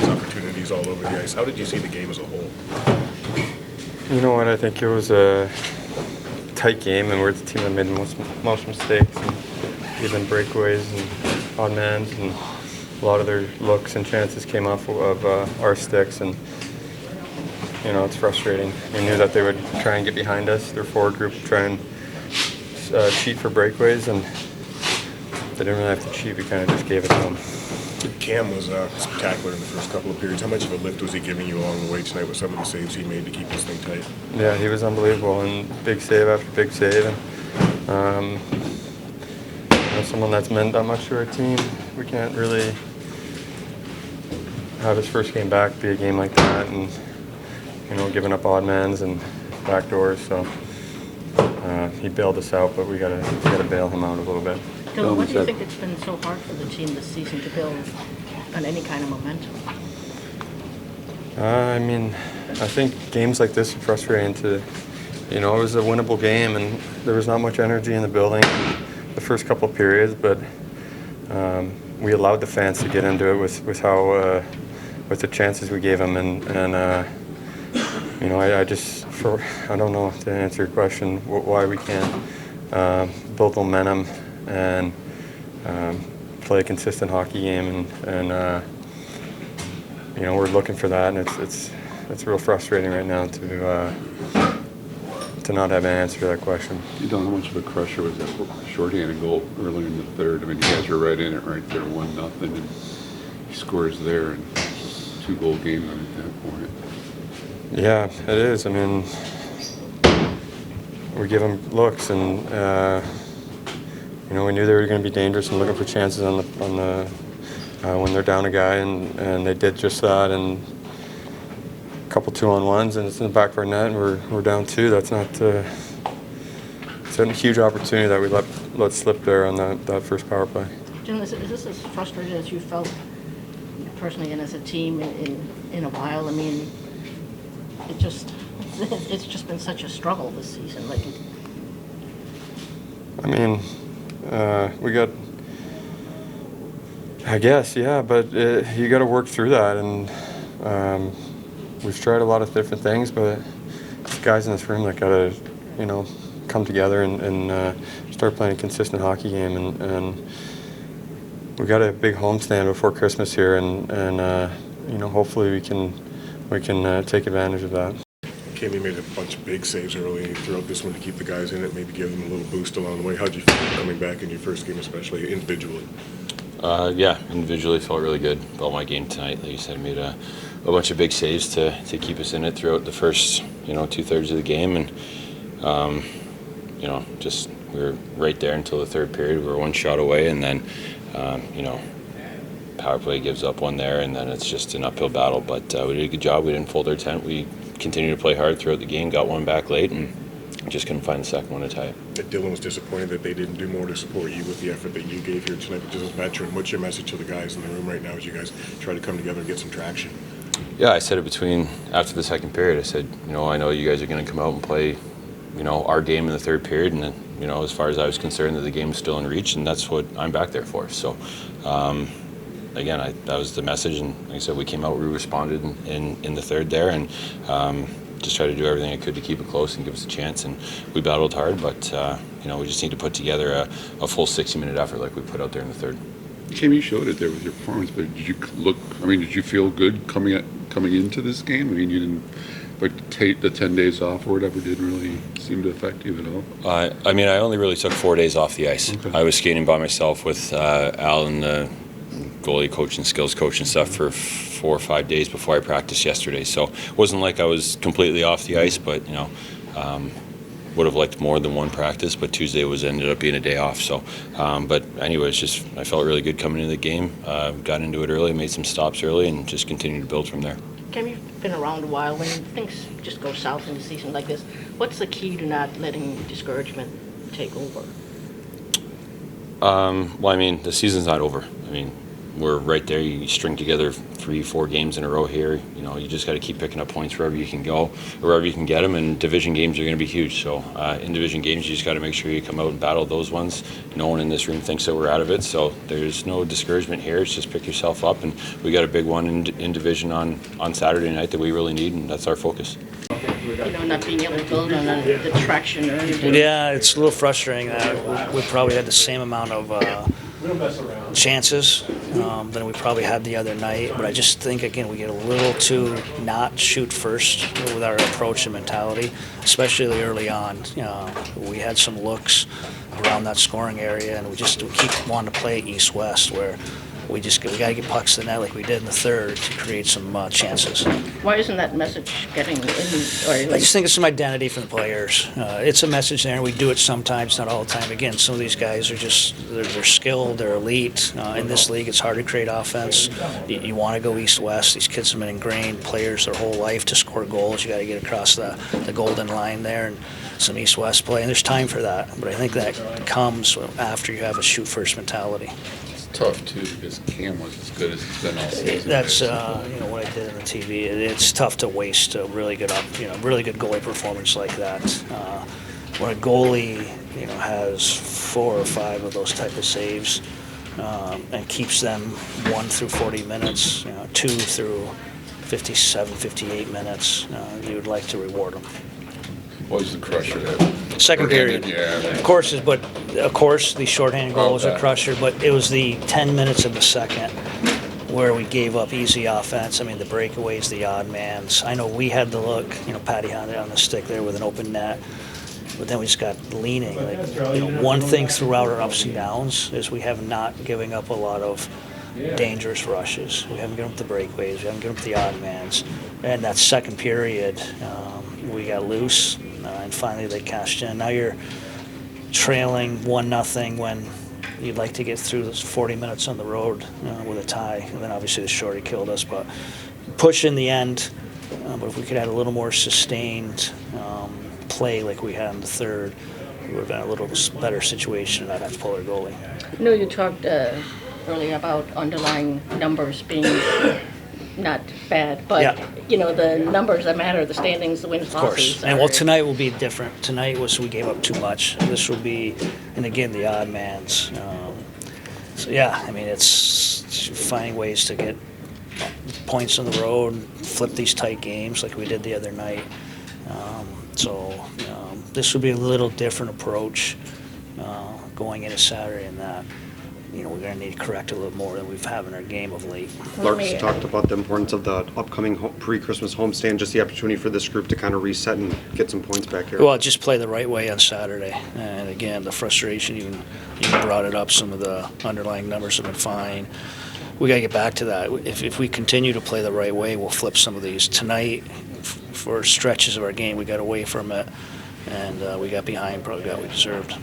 shots, opportunities all over the ice. How did you see the game as a whole? You know what? I think it was a tight game, and we're the team that made the most mistakes, and even breakaways and odd mans, and a lot of their looks and chances came off of our sticks, and you know, it's frustrating. We knew that they would try and get behind us, their forward group, try and cheat for breakaways, and they didn't really have to cheat. We kind of just gave it to them. Cam was spectacular in the first couple of periods. How much of a lift was he giving you along the way tonight with some of the saves he made to keep this thing tight? Yeah, he was unbelievable, and big save after big save. And you know, someone that's meant that much to our team, we can't really have his first game back be a game like that, and you know, giving up odd mans and backdoors. So he bailed us out, but we gotta bail him out a little bit. Dylan, what do you think it's been so hard for the team this season to build on any kind of momentum? I mean, I think games like this are frustrating to, you know, it was a winnable game, and there was not much energy in the building the first couple of periods, but we allowed the fans to get into it with how with the chances we gave them, and you know, I don't know to answer your question why we can't build momentum and play a consistent hockey game, and you know, we're looking for that, and it's real frustrating right now to not have an answer to that question. You know, how much of a crusher was that shorthanded goal earlier in the third? I mean, you guys were right in it right there, 1-0, and he scores there, and 2-goal game at that point. Yeah, it is. I mean, we give them looks, and you know, we knew they were going to be dangerous and looking for chances on the when they're down a guy, and they did just that. And a couple 2-on-1s, and it's in the back of our net, and we're down 2. That's not. It's a huge opportunity that we let slip there on that first power play. Jim, is this as frustrated as you felt personally and as a team in a while? I mean, it's just been such a struggle this season. Like, I mean, we got, I guess, yeah, but you got to work through that, and we've tried a lot of different things, but it's the guys in this room that got to, you know, come together and start playing a consistent hockey game, and we got a big homestand before Christmas here, and you know, hopefully we can take advantage of that. Cam, you made a bunch of big saves early throughout this one to keep the guys in it, maybe give them a little boost along the way. How'd you feel coming back in your first game, especially individually? Yeah, individually felt really good about my game tonight. Like you said, I made a bunch of big saves to keep us in it throughout the first, you know, 2/3 of the game, and you know, just we were right there until the third period. We were one shot away, and then you know, power play gives up one there, and then it's just an uphill battle. But we did a good job. We didn't fold our tent. We continued to play hard throughout the game. Got one back late, and just couldn't find the second one to tie it. Dylan was disappointed that they didn't do more to support you with the effort that you gave here tonight. Just as veteran, what's your message to the guys in the room right now as you guys try to come together and get some traction? Yeah, I said it after the second period. I said, you know, I know you guys are going to come out and play, you know, our game in the third period, and then, you know, as far as I was concerned, that the game was still in reach, and that's what I'm back there for. So, again, that was the message, and like I said, we came out, we responded in the third there, and just tried to do everything I could to keep it close and give us a chance, and we battled hard, but you know, we just need to put together a full 60-minute effort like we put out there in the third. Jim, you showed it there with your performance, but did you feel good coming into this game? I mean, you didn't, but take the 10 days off or whatever didn't really seem to affect you at all? I mean, I only really took 4 days off the ice. Okay. I was skating by myself with Al and the goalie coach and skills coach and stuff for 4 or 5 days before I practiced yesterday. So it wasn't like I was completely off the ice, but, you know, would have liked more than one practice, but Tuesday ended up being a day off. So, but anyway, it's just I felt really good coming into the game. Got into it early, made some stops early, and just continued to build from there. Cam, you've been around a while. When things just go south in a season like this, what's the key to not letting discouragement take over? Well, I mean, the season's not over. I mean, we're right there. You string together 3-4 games in a row here. You just got to keep picking up points wherever you can go, or wherever you can get them. And division games are going to be huge. So in division games, you just got to make sure you come out and battle those ones. No one in this room thinks that we're out of it. So there's no discouragement here. It's just pick yourself up. And we got a big one in division on Saturday night that we really need, and that's our focus. Not being able to build on the traction or anything. Yeah, it's a little frustrating that we probably had the same amount of chances than we probably had the other night. But I just think, again, we get a little too not shoot first with our approach and mentality, especially early on. We had some looks around that scoring area, and we keep wanting to play east-west, where we got to get pucks to the net like we did in the third to create some chances. Why isn't that message getting in? I just think it's some identity from the players. It's a message there, and we do it sometimes, not all the time. Again, some of these guys are they're skilled, they're elite. In this league, it's hard to create offense. You want to go east-west. These kids have been ingrained players their whole life to score goals. You got to get across the golden line there, and some east-west play, and there's time for that. But I think that comes after you have a shoot-first mentality. Tough too, because Cam was as good as he's been all season. That's what I did on the TV. It's tough to waste a really good goalie performance like that. When a goalie has 4 or 5 of those type of saves and keeps them 1 through 40 minutes, 2 through 57, 58 minutes, you would like to reward them. Was the crusher that Second period. Yeah. Of course, the shorthanded goal was a crusher, but it was the 10 minutes of the second where we gave up easy offense. I mean, the breakaways, the odd mans. I know we had the look, Patty had it on the stick there with an open net, but then we just got leaning. One thing throughout our ups and downs is we have not given up a lot of dangerous rushes. We haven't given up the breakaways. We haven't given up the odd mans. And that second period, we got loose, and finally they cashed in. Now you're trailing 1-0 when you'd like to get through those 40 minutes on the road with a tie. And then obviously the shorty killed us, but push in the end. But if we could add a little more sustained play like we had in the third, we would have been in a little better situation, and I'd have to pull our goalie. You talked earlier about underlying numbers being not bad, but the numbers that matter, the standings, the wins, Of course. losses. And tonight will be different. Tonight we gave up too much. This will be, and again, the odd mans. It's finding ways to get points on the road, flip these tight games like we did the other night. This will be a little different approach going into Saturday, in that we're going to need to correct a little more than we've had in our game of late. Lark's talked about the importance of the upcoming pre-Christmas homestand, just the opportunity for this group to kind of reset and get some points back here. Well, just play the right way on Saturday. And again, the frustration, you brought it up, some of the underlying numbers have been fine. We got to get back to that. If we continue to play the right way, we'll flip some of these. Tonight, for stretches of our game, we got away from it, and we got behind, probably got what we deserved.